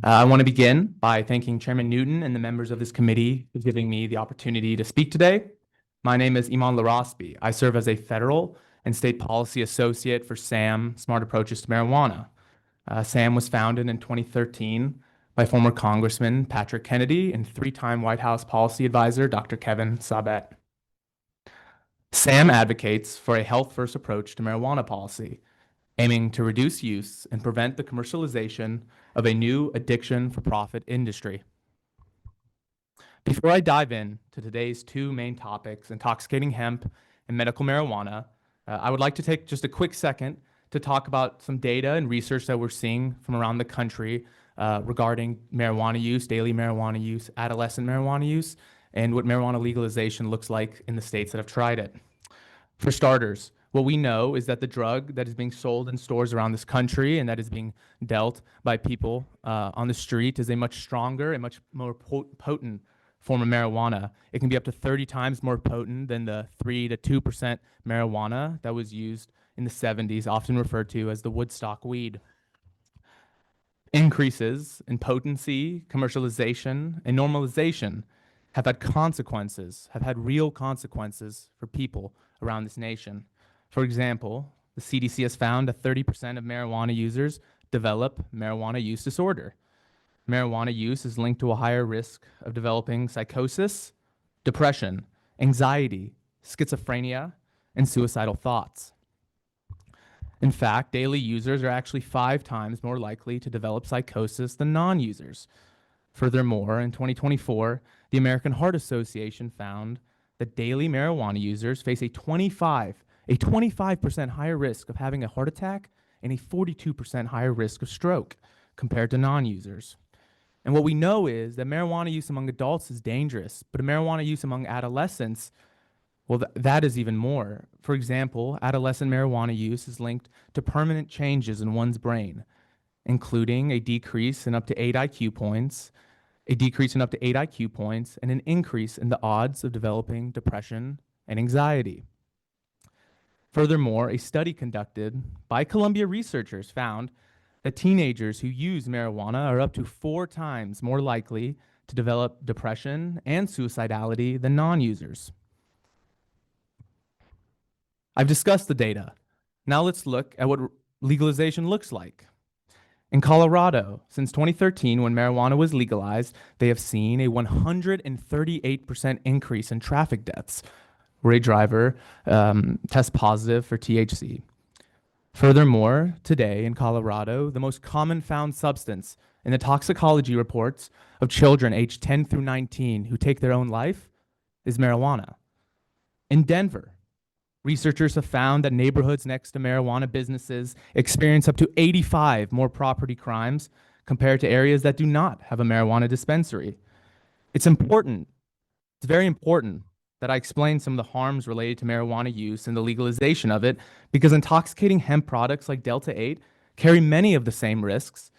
I want to begin by thanking Chairman Newton and the members of this committee for giving me the opportunity to speak today. My name is Iman Larosby. I serve as a federal and state policy associate for SAM, Smart Approaches to Marijuana. SAM was founded in 2013 by former Congressman Patrick Kennedy and three-time White House policy advisor Dr. Kevin Sabet. SAM advocates for a health-first approach to marijuana policy, aiming to reduce use and prevent the commercialization of a new addiction-for-profit industry. Before I dive in to today's two main topics, intoxicating hemp and medical marijuana, I would like to take just a quick second to talk about some data and research that we're seeing from around the country regarding marijuana use, daily marijuana use, adolescent marijuana use, and what marijuana legalization looks like in the states that have tried it. For starters, what we know is that the drug that is being sold in stores around this country and that is being dealt by people on the street is a much stronger and much more potent form of marijuana. It can be up to 30 times more potent than the 3 to 2% marijuana that was used in the 70s, often referred to as the Woodstock weed. Increases in potency, commercialization, and normalization have had consequences, have had real consequences for people around this nation. For example, the CDC has found that 30% of marijuana users develop marijuana use disorder. Marijuana use is linked to a higher risk of developing psychosis, depression, anxiety, schizophrenia, and suicidal thoughts. In fact, daily users are actually 5 times more likely to develop psychosis than non-users. Furthermore, in 2024, the American Heart Association found that daily marijuana users face a 25% higher risk of having a heart attack and a 42% higher risk of stroke compared to non-users. And what we know is that marijuana use among adults is dangerous, but marijuana use among adolescents, well, that is even more. For example, adolescent marijuana use is linked to permanent changes in one's brain, including a decrease in up to 8 IQ points, and an increase in the odds of developing depression and anxiety. Furthermore, a study conducted by Columbia researchers found that teenagers who use marijuana are up to 4 times more likely to develop depression and suicidality than non-users. I've discussed the data. Now let's look at what legalization looks like. In Colorado, since 2013, when marijuana was legalized, they have seen a 138% increase in traffic deaths where a driver tests positive for THC. Furthermore, today in Colorado, the most common found substance in the toxicology reports of children aged 10 through 19 who take their own life is marijuana. In Denver, researchers have found that neighborhoods next to marijuana businesses experience up to 85 more property crimes compared to areas that do not have a marijuana dispensary. It's very important that I explain some of the harms related to marijuana use and the legalization of it, because intoxicating hemp products like Delta 8 carry many of the same risks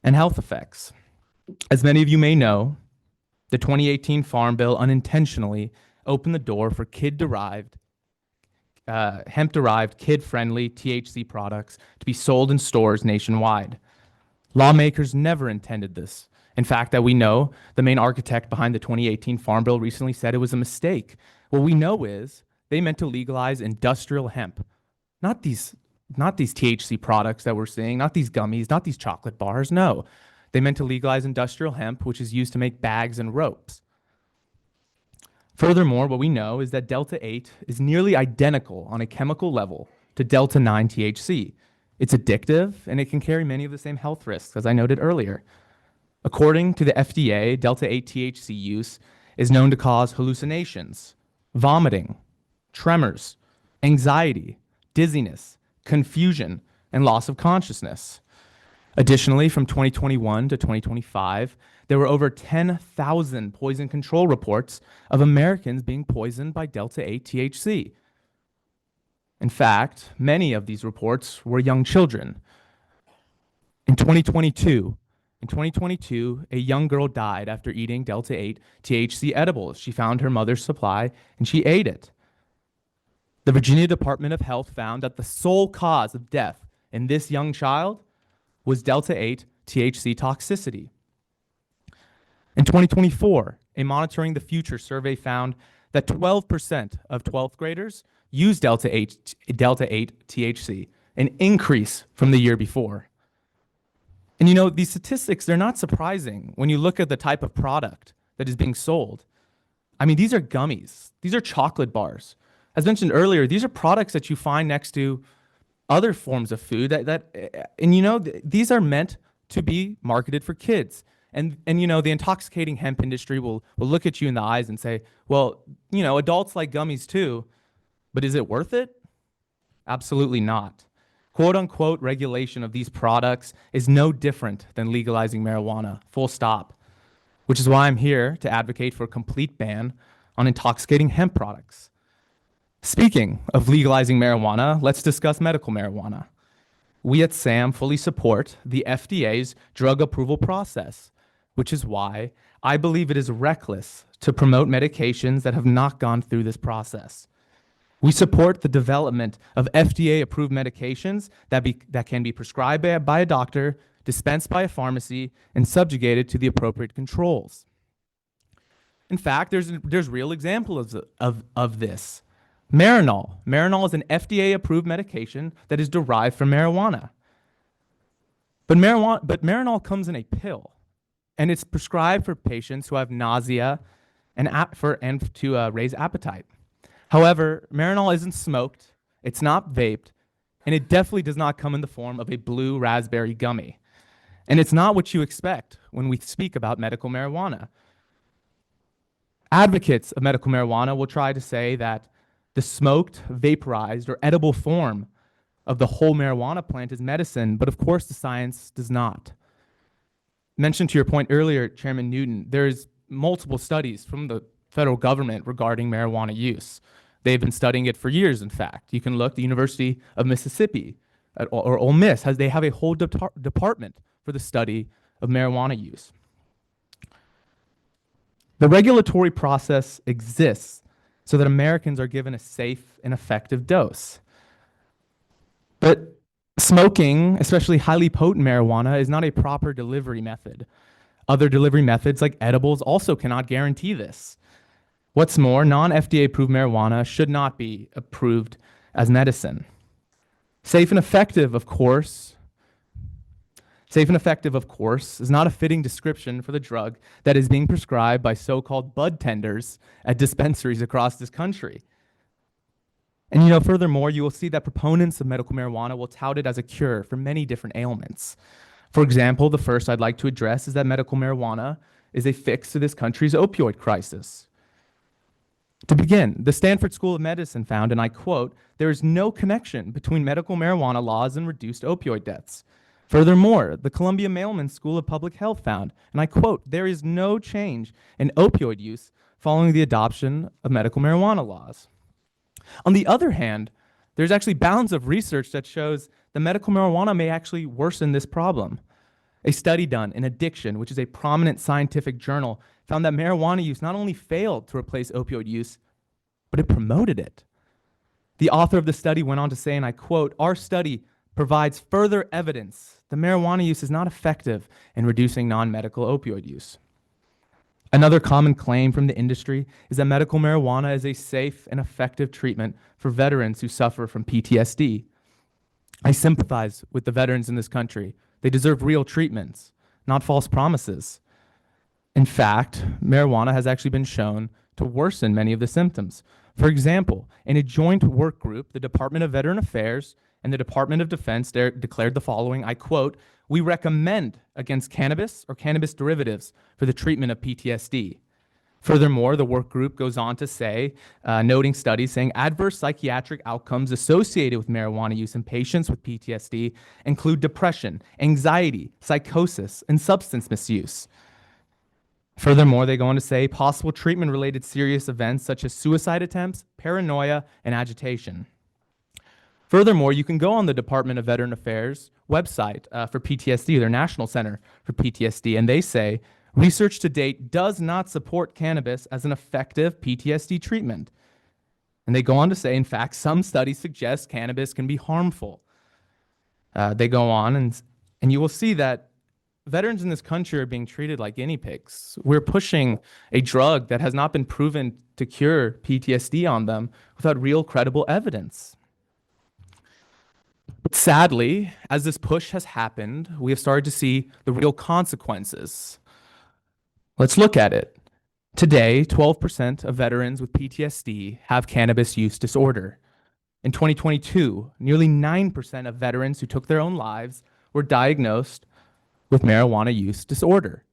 and health effects. As many of you may know, the 2018 Farm Bill unintentionally opened the door for hemp-derived, kid-friendly THC products to be sold in stores nationwide. Lawmakers never intended this. In fact, that we know, the main architect behind the 2018 Farm Bill recently said it was a mistake. What we know is they meant to legalize industrial hemp, not these THC products that we're seeing, not these gummies, not these chocolate bars. No, they meant to legalize industrial hemp, which is used to make bags and ropes. Furthermore, what we know is that Delta 8 is nearly identical on a chemical level to Delta 9 THC. It's addictive, and it can carry many of the same health risks, as I noted earlier. According to the FDA, Delta 8 THC use is known to cause hallucinations, vomiting, tremors, anxiety, dizziness, confusion, and loss of consciousness. Additionally, from 2021 to 2025, there were over 10,000 poison control reports of Americans being poisoned by Delta 8 THC. In fact, many of these reports were young children. In 2022, a young girl died after eating Delta 8 THC edibles. She found her mother's supply and she ate it. The Virginia Department of Health found that the sole cause of death in this young child was delta 8 THC toxicity. In 2024, a Monitoring the Future survey found that 12% of 12th graders use delta 8 THC, an increase from the year before. And you know, these statistics, they're not surprising when you look at the type of product that is being sold. I mean, these are gummies. These are chocolate bars. As mentioned earlier, these are products that you find next to other forms of food and you know, these are meant to be marketed for kids. And you know, the intoxicating hemp industry will look at you in the eyes and say, well, you know, adults like gummies too, but is it worth it? Absolutely not. Quote unquote regulation of these products is no different than legalizing marijuana, full stop, which is why I'm here to advocate for a complete ban on intoxicating hemp products. Speaking of legalizing marijuana, let's discuss medical marijuana. We at SAM fully support the FDA's drug approval process, which is why I believe it is reckless to promote medications that have not gone through this process. We support the development of FDA-approved medications that can be prescribed by a doctor, dispensed by a pharmacy, and subjugated to the appropriate controls. In fact, there's real examples of this. Marinol. Marinol is an FDA-approved medication that is derived from marijuana. But Marinol comes in a pill, and it's prescribed for patients who have nausea and to raise appetite. However, Marinol isn't smoked, it's not vaped, and it definitely does not come in the form of a blue raspberry gummy. And it's not what you expect when we speak about medical marijuana. Advocates of medical marijuana will try to say that the smoked, vaporized, or edible form of the whole marijuana plant is medicine, but of course the science does not. Mentioned to your point earlier, Chairman Newton, there's multiple studies from the federal government regarding marijuana use. They've been studying it for years, in fact. You can look, the University of Mississippi, or Ole Miss, they have a whole department for the study of marijuana use. The regulatory process exists so that Americans are given a safe and effective dose. But smoking, especially highly potent marijuana, is not a proper delivery method. Other delivery methods like edibles also cannot guarantee this. What's more, non-FDA approved marijuana should not be approved as medicine. Safe and effective, of course, is not a fitting description for the drug that is being prescribed by so-called bud tenders at dispensaries across this country. And you know, furthermore, you will see that proponents of medical marijuana will tout it as a cure for many different ailments. For example, the first I'd like to address is that medical marijuana is a fix to this country's opioid crisis. To begin, the Stanford School of Medicine found, and I quote, "There is no connection between medical marijuana laws and reduced opioid deaths." Furthermore, the Columbia Mailman School of Public Health found, and I quote, "There is no change in opioid use following the adoption of medical marijuana laws." On the other hand, there's actually bounds of research that shows that medical marijuana may actually worsen this problem. A study done in Addiction, which is a prominent scientific journal, found that marijuana use not only failed to replace opioid use, but it promoted it. The author of the study went on to say, and I quote, "Our study provides further evidence that marijuana use is not effective in reducing non-medical opioid use." Another common claim from the industry is that medical marijuana is a safe and effective treatment for veterans who suffer from PTSD. I sympathize with the veterans in this country. They deserve real treatments, not false promises. In fact, marijuana has actually been shown to worsen many of the symptoms. For example, in a joint work group, the Department of Veteran Affairs and the Department of Defense declared the following, I quote, "We recommend against cannabis or cannabis derivatives for the treatment of PTSD." Furthermore, the work group goes on to say, noting studies saying adverse psychiatric outcomes associated with marijuana use in patients with PTSD include depression, anxiety, psychosis, and substance misuse. Furthermore, they go on to say possible treatment-related serious events such as suicide attempts, paranoia, and agitation. Furthermore, you can go on the Department of Veteran Affairs website for PTSD, their National Center for PTSD, and they say, research to date does not support cannabis as an effective PTSD treatment. And they go on to say, in fact, some studies suggest cannabis can be harmful. They go on And you will see that veterans in this country are being treated like guinea pigs. We're pushing a drug that has not been proven to cure PTSD on them without real credible evidence. But sadly, as this push has happened, we have started to see the real consequences. Let's look at it. Today, 12% of veterans with PTSD have cannabis use disorder. In 2022, nearly 9% of veterans who took their own lives were diagnosed with marijuana use disorder.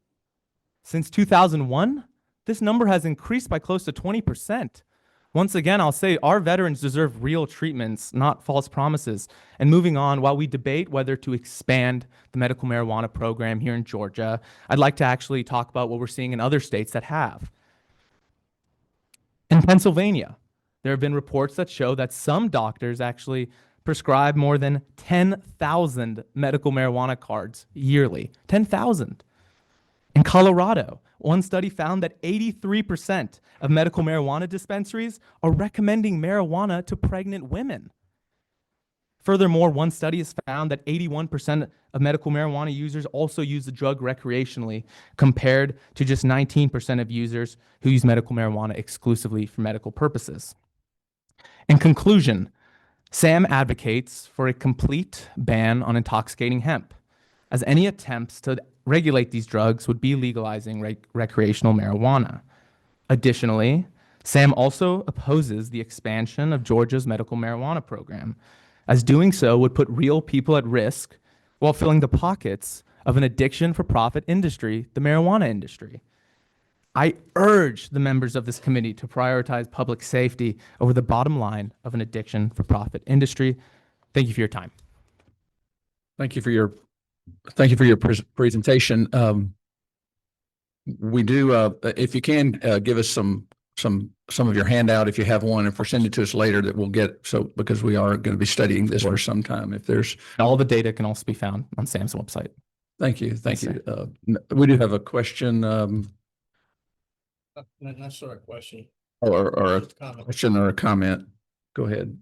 Since 2001, this number has increased by close to 20%. Once again, I'll say our veterans deserve real treatments, not false promises. And moving on, while we debate whether to expand the medical marijuana program here in Georgia, I'd like to actually talk about what we're seeing in other states that have. In Pennsylvania, there have been reports that show that some doctors actually prescribe more than 10,000 medical marijuana cards yearly. 10,000. In Colorado, one study found that 83% of medical marijuana dispensaries are recommending marijuana to pregnant women. Furthermore, one study has found that 81% of medical marijuana users also use the drug recreationally, compared to just 19% of users who use medical marijuana exclusively for medical purposes. In conclusion, Sam advocates for a complete ban on intoxicating hemp, as any attempts to regulate these drugs would be legalizing recreational marijuana. Additionally, Sam also opposes the expansion of Georgia's medical marijuana program, as doing so would put real people at risk while filling the pockets of an addiction for profit industry, the marijuana industry. I urge the members of this committee to prioritize public safety over the bottom line of an addiction for profit industry. Thank you for your time. Thank you for your presentation. We do, if you can, give us some of your handout if you have one, and send it to us later that we'll get, so because we are going to be studying this for some time. If there's all the data can also be found on Sam's website. Thank you. Thank you. We do have a question. Not necessarily a question. Or a question or a comment. Go ahead.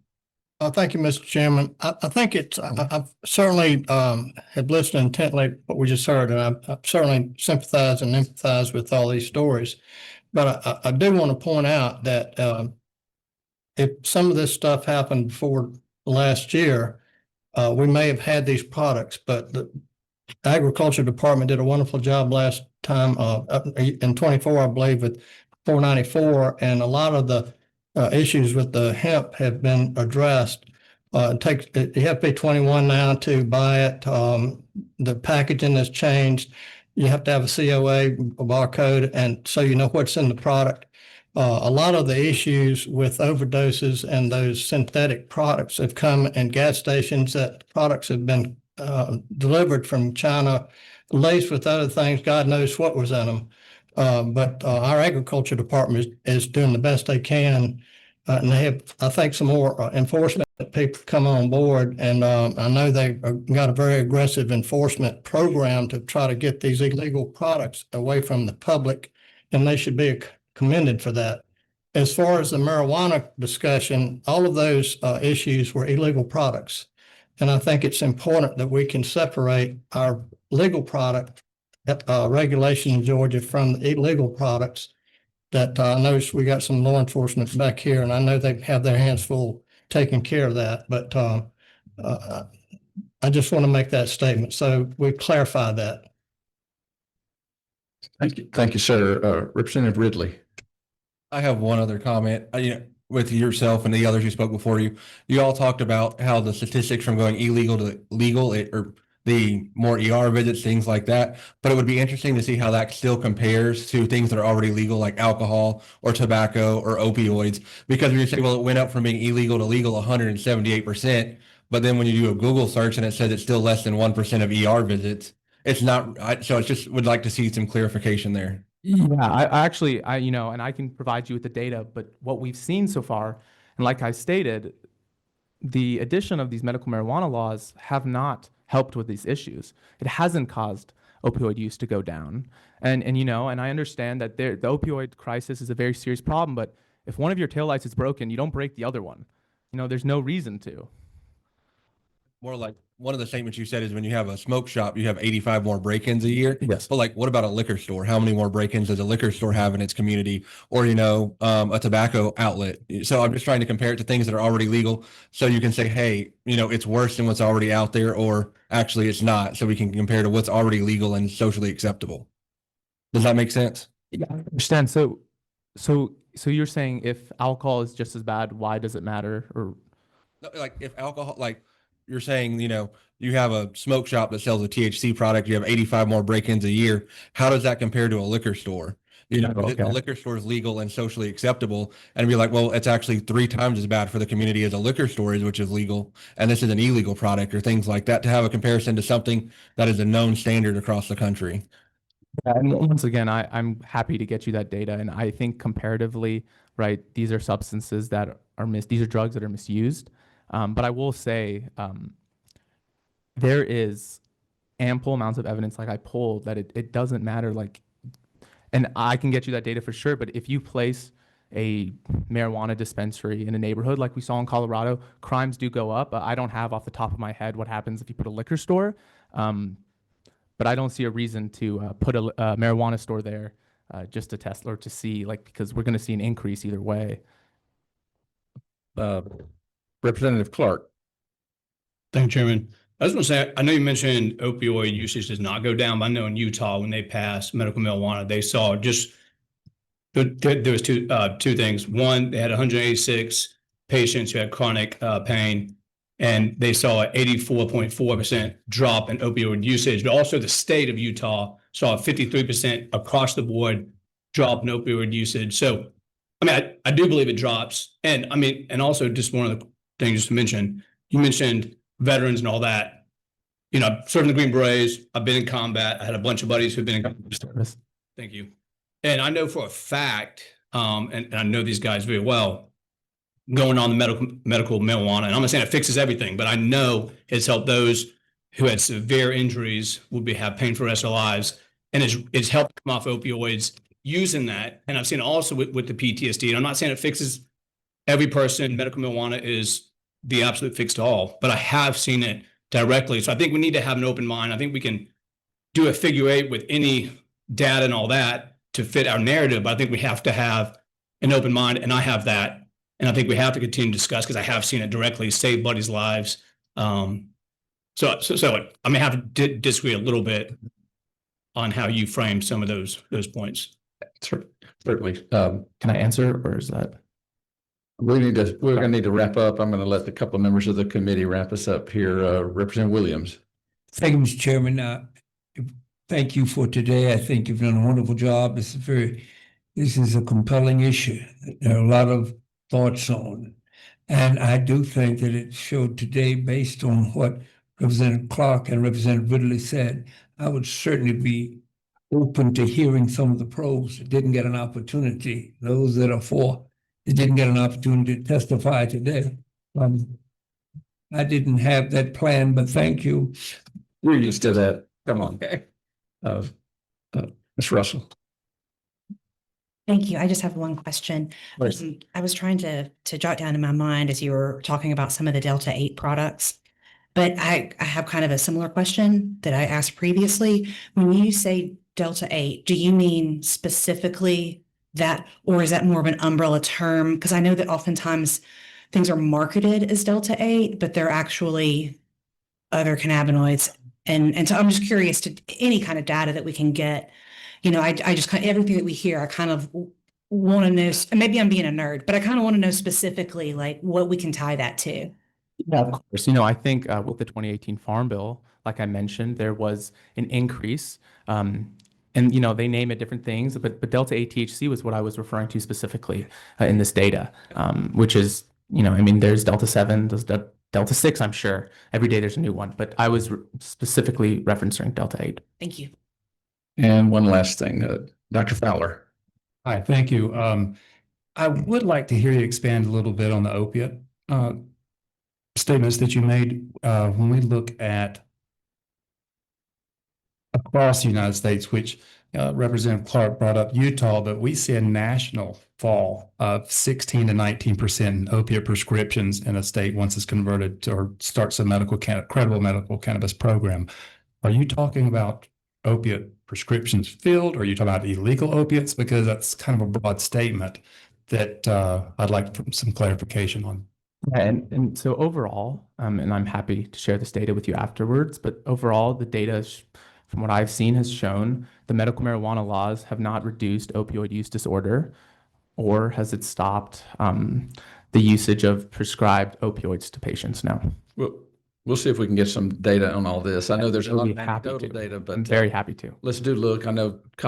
Thank you, Mr. Chairman. I think it's, I've certainly have listened intently to what we just heard, and I certainly sympathize and empathize with all these stories. But I do want to point out that if some of this stuff happened before last year, we may have had these products, but the Agriculture Department did a wonderful job last time in 24, I believe, with 494, and a lot of the issues with the hemp have been addressed. You have to be 21 now to buy it. The packaging has changed. You have to have a COA, a barcode, and so you know what's in the product. A lot of the issues with overdoses and those synthetic products have come in gas stations, that products have been delivered from China, laced with other things. God knows what was in them. But our Agriculture Department is doing the best they can. And they have, I think, some more enforcement people come on board. And I know they've got a very aggressive enforcement program to try to get these illegal products away from the public. And they should be commended for that. As far as the marijuana discussion, all of those issues were illegal products. And I think it's important that we can separate our legal product regulation in Georgia from the illegal products. That I noticed we got some law enforcement back here, and I know they have their hands full taking care of that. But I just want to make that statement so we clarify that. Thank you, sir. Representative Ridley. I have one other comment. With yourself and the others who spoke before you, you all talked about how the statistics from going illegal to legal, or the more ER visits, things like that. But it would be interesting to see how that still compares to things that are already legal, like alcohol or tobacco or opioids. Because when you say, well, it went up from being illegal to legal 178%, but then when you do a Google search and it says it's still less than 1% of ER visits, it's not. So it's just would like to see some clarification there. Yeah, I actually, and I can provide you with the data, but what we've seen so far, and like I stated, the addition of these medical marijuana laws have not helped with these issues. It hasn't caused opioid use to go down. And I understand that the opioid crisis is a very serious problem, but if one of your taillights is broken, you don't break the other one. There's no reason to. More like one of the statements you said is when you have a smoke shop, you have 85 more break-ins a year. Yes. But like, what about a liquor store? How many more break-ins does a liquor store have in its community, or a tobacco outlet? So I'm just trying to compare it to things that are already legal, so you can say, hey, it's worse than what's already out there, or actually it's not. So we can compare to what's already legal and socially acceptable. Does that make sense? Yeah, I understand. So you're saying if alcohol is just as bad, why does it matter? Or No, like if alcohol, like you're saying, you have a smoke shop that sells a THC product, you have 85 more break-ins a year. How does that compare to a liquor store? Okay. A liquor store is legal and socially acceptable, and be like, well, it's actually 3 times as bad for the community as a liquor store is, which is legal, and this is an illegal product, or things like that, to have a comparison to something that is a known standard across the country. And once again, I'm happy to get you that data. And I think comparatively, right, these are substances that are these are drugs that are misused. But I will say there is ample amounts of evidence, like I pulled, that it doesn't matter. Like, and I can get you that data for sure. But if you place a marijuana dispensary in a neighborhood like we saw in Colorado, crimes do go up. I don't have off the top of my head what happens if you put a liquor store. But I don't see a reason to put a marijuana store there just to test or to see, like, because we're going to see an increase either way. Representative Clark. Thank you, Chairman. I was going to say, I know you mentioned opioid usage does not go down, but I know in Utah, when they passed medical marijuana, they saw just there was two things. One, they had 186 patients who had chronic pain, and they saw an 84.4% drop in opioid usage. But also, the state of Utah saw a 53% across the board drop in opioid usage. So, I mean, I do believe it drops. And I mean, and also just one of the things just to mention, you mentioned veterans and all that. I've served in the Green Berets. I've been in combat. I had a bunch of buddies who've been in combat. Thank you. And I know for a fact, and I know these guys very well, going on the medical marijuana, and I'm not saying it fixes everything, but I know it's helped those who had severe injuries have pain for the rest of their lives, and it's helped come off opioids using that. And I've seen it also with the PTSD. And I'm not saying it fixes every person. Medical marijuana is the absolute fix to all, but I have seen it directly. So I think we need to have an open mind. I think we can do a figure eight with any data and all that to fit our narrative, but I think we have to have an open mind, and I have that. And I think we have to continue to discuss, because I have seen it directly save buddies' lives. So I may have to disagree a little bit on how you frame some of those points. Certainly. Can I answer, or is that? We're going to need to wrap up. I'm going to let a couple of members of the committee wrap us up here. Representative Williams. Thank you, Mr. Chairman. Thank you for today. I think you've done a wonderful job. This is a compelling issue. There are a lot of thoughts on, and I do think that it showed today, based on what Representative Clark and Representative Ridley said, I would certainly be open to hearing some of the pros that didn't get an opportunity. Those that are for, that didn't get an opportunity to testify today. I didn't have that plan, but thank you. We're used to that. Come on. Ms. Russell. Thank you. I just have one question. I was trying to jot down in my mind as you were talking about some of the Delta 8 products, but I have kind of a similar question that I asked previously. When you say Delta 8, do you mean specifically that, or is that more of an umbrella term? Because I know that oftentimes things are marketed as Delta 8, but they're actually other cannabinoids. And so I'm just curious to any kind of data that we can get. I just kind of, everything that we hear, I kind of want to know, and maybe I'm being a nerd, but I kind of want to know specifically like what we can tie that to. Yeah, of course. I think with the 2018 Farm Bill, like I mentioned, there was an increase. And, they name it different things, but Delta 8 THC was what I was referring to specifically in this data, which is, there's Delta 7, there's Delta 6, I'm sure. Every day there's a new one, but I was specifically referencing Delta 8. Thank you. And one last thing, Dr. Fowler. Hi, thank you. I would like to hear you expand a little bit on the opiate statements that you made when we look at across the United States, which Representative Clark brought up Utah, but we see a national fall of 16 to 19% in opiate prescriptions in a state once it's converted to, or starts a credible medical cannabis program. Are you talking about opiate prescriptions filled, or are you talking about illegal opiates? Because that's kind of a broad statement that I'd like some clarification on. Yeah, and so overall, and I'm happy to share this data with you afterwards, but overall, the data, from what I've seen, has shown the medical marijuana laws have not reduced opioid use disorder, or has it stopped the usage of prescribed opioids to patients now. We'll see if we can get some data on all this. I know there's a We'll lot be of happy anecdotal to. data, but I'm very happy to. let's do look. I know